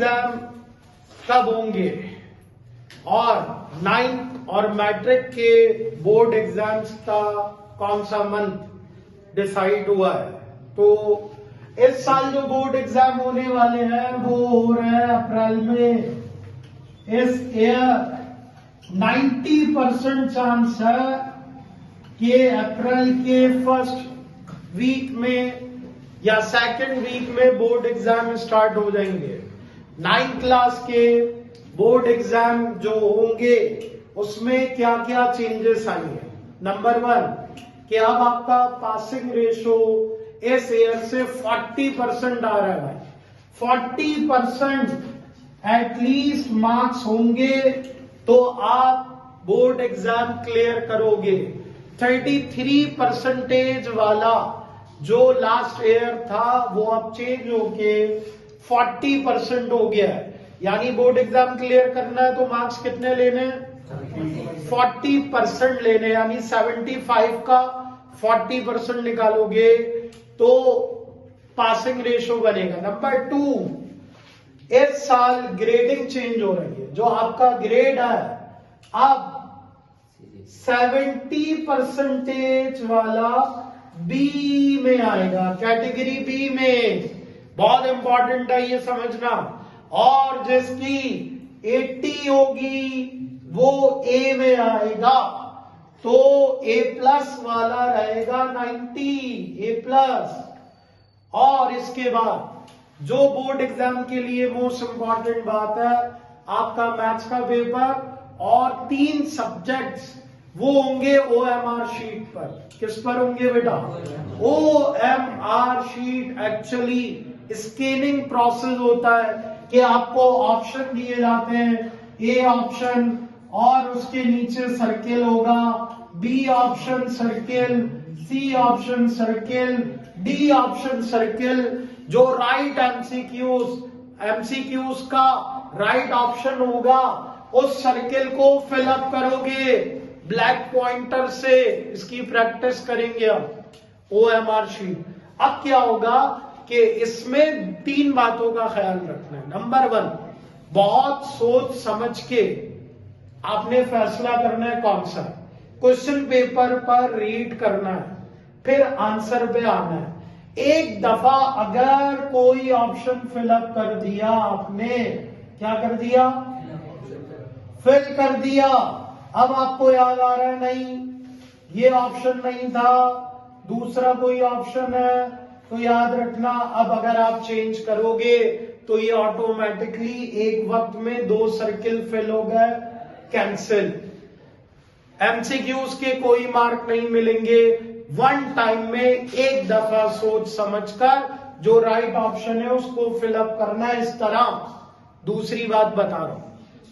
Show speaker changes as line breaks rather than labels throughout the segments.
Exam कब होंगे और 9th और मैट्रिक के बोर्ड एग्जाम्स का कौन सा मंथ डिसाइड हुआ है? तो इस साल जो बोर्ड एग्जाम होने वाले हैं वो हो रहे हैं अप्रैल में। इस ईयर 90% चांस है कि अप्रैल के फर्स्ट वीक में या सेकंड वीक में बोर्ड एग्जाम स्टार्ट हो जाएंगे। 9th क्लास के बोर्ड एग्जाम जो होंगे उसमें क्या क्या चेंजेस आएंगे? नंबर 1 कि अब आपका पासिंग रेशो इस ईयर से 40% आ रहा है भाई। 40% एटलीस्ट मार्क्स होंगे तो आप बोर्ड एग्जाम क्लियर करोगे। 33% वाला जो लास्ट ईयर था वो अब चेंज होके 40% हो गया है। यानी बोर्ड एग्जाम क्लियर करना है तो मार्क्स कितने लेने हैं? 40% लेने, यानी 75 का 40% निकालोगे तो पासिंग रेशो बनेगा। नंबर 2, इस साल ग्रेडिंग चेंज हो रही है। जो आपका ग्रेड है अब 70% वाला बी में आएगा, कैटेगरी बी में। बहुत इंपॉर्टेंट है ये समझना। और जिसकी 80 होगी वो ए में आएगा, तो ए प्लस वाला रहेगा 90, ए प्लस। और इसके बाद जो बोर्ड एग्जाम के लिए मोस्ट इंपॉर्टेंट बात है, आपका मैथ्स का पेपर और 3 सब्जेक्ट्स वो होंगे OMR शीट पर। किस पर होंगे बेटा? OMR sheet. Actually scanning process होता है कि आपको ऑप्शन दिए जाते हैं, ए ऑप्शन और उसके नीचे सर्किल होगा, B option circle, C option circle, D option circle. जो राइट एमसीक्यूज का राइट ऑप्शन होगा उस सर्किल को फिलअप करोगे ब्लैक पॉइंटर से। इसकी प्रैक्टिस करेंगे अब OMR शीट। अब क्या होगा कि इसमें 3 बातों का ख्याल रखना है। नंबर 1, बहुत सोच समझ के आपने फैसला करना है कौन सा। क्वेश्चन पेपर पर रीड करना है, फिर आंसर पे आना है। एक दफा अगर कोई ऑप्शन फिलअप कर दिया आपने, क्या कर दिया? फिल कर दिया। अब आपको याद आ रहा है नहीं ये ऑप्शन नहीं था, दूसरा कोई ऑप्शन है, तो याद रखना अब अगर आप चेंज करोगे तो ये ऑटोमेटिकली एक वक्त में 2 सर्किल फिल हो गए, कैंसिल। एमसीक्यूज के कोई मार्क नहीं मिलेंगे। 1 टाइम में एक दफा सोच समझकर जो राइट ऑप्शन है उसको फिलअप करना है इस तरह। दूसरी बात बता रहा हूं।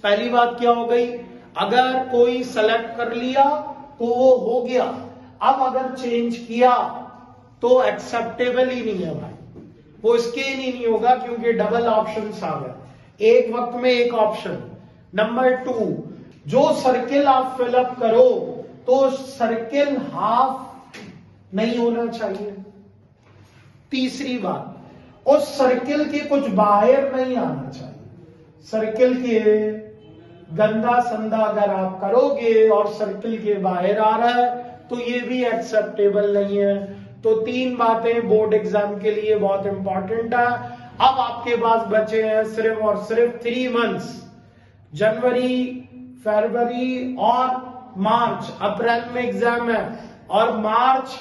पहली बात क्या हो गई? अगर कोई सेलेक्ट कर लिया तो वो हो गया। अब अगर चेंज किया तो एक्सेप्टेबल ही नहीं है भाई, वो स्कैन ही नहीं होगा क्योंकि डबल ऑप्शन आ गए, एक वक्त में एक ऑप्शन। नंबर 2, जो सर्किल आप फिलअप करो तो सर्किल हाफ नहीं होना चाहिए। तीसरी बात, उस सर्किल के कुछ बाहर नहीं आना चाहिए। सर्किल के गंदा संदा अगर आप करोगे और सर्किल के बाहर आ रहा है तो ये भी एक्सेप्टेबल नहीं है। तो 3 बातें बोर्ड एग्जाम के लिए बहुत इंपॉर्टेंट है। अब आपके पास बचे हैं सिर्फ और सिर्फ 3 मंथ्स, जनवरी, फरवरी और मार्च। अप्रैल में एग्जाम है और मार्च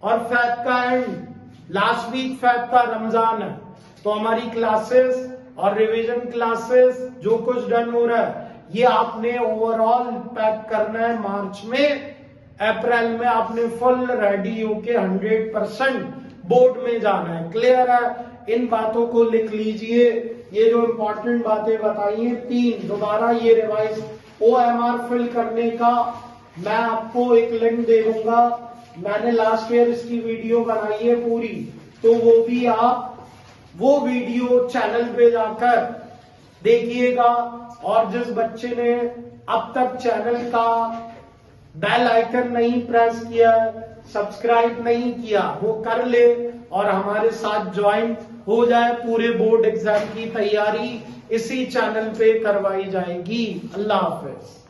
और फेब का एंड, लास्ट वीक फेब का रमजान है। तो हमारी क्लासेस और रिवीजन क्लासेस जो कुछ डन हो रहा है ये आपने ओवरऑल पैक करना है मार्च में। अप्रैल में आपने फुल रेडी होके 100% बोर्ड में जाना है। क्लियर है? इन बातों को लिख लीजिए। ये जो इंपॉर्टेंट बातें बताई हैं 3, दोबारा ये रिवाइज। OMR फिल करने का मैं आपको एक लिंक दे दूंगा, मैंने लास्ट ईयर इसकी वीडियो बनाई है पूरी, तो वो भी आप वो वीडियो चैनल पे जाकर देखिएगा। और जिस बच्चे ने अब तक चैनल का बेल आइकन नहीं प्रेस किया, सब्सक्राइब नहीं किया, वो कर ले और हमारे साथ ज्वाइन हो जाए पूरे बोर्ड एग्जाम की तैयारी इसी चैनल पे करवाई जाएगी। अल्लाह हाफिज।